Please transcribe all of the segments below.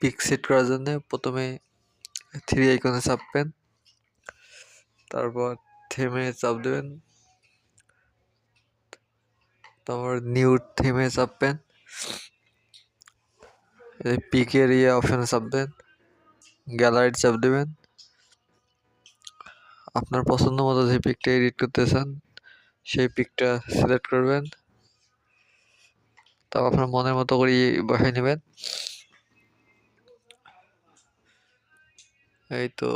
Pick set করার জন্য প্রথমে 3 আইকনে চাপবেন, তারপর থেমে চাপ দেবেন, তারপর নিউ থেমে চাপবেন, পিকের অপশানে চাপবেন, গ্যালারিতে চাপ দেবেন। আপনার পছন্দ মতো যে পিকটা এডিট করতে চান সেই পিকটা সিলেক্ট করবেন, তারপর আপনার মনের মতো করে বসাই নেবেন। এই তো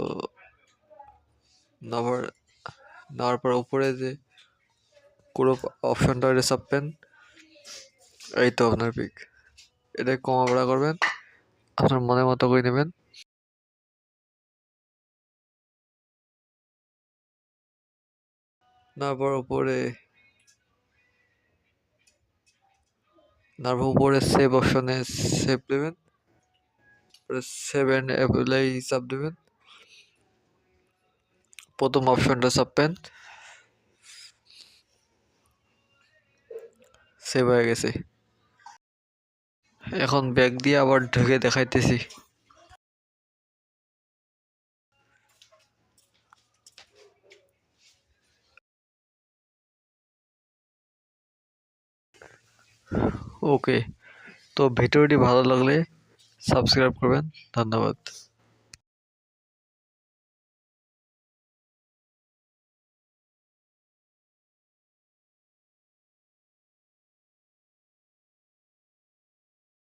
নেওয়ার পর উপরে যে ক্রপ অপশনটা এটা চাপবেন। এই তো আপনার পিক। এটা কমা বড়া করবেন, আপনার মনের মতো করে নেবেন। তারপর উপরে সেভ অপশনে সেভ দেবেন, সেভ অ্যান্ড অ্যাপ্লাই চাপ দেবেন, প্রথম অপশনটা চাপবেন, সেভ হয়ে গেছে। এখন ব্যাক দিয়ে আবার ঢুকে দেখাইতেছি। ওকে, তো ভিডিওটি ভালো লাগলে সাবস্ক্রাইব করবেন। ধন্যবাদ।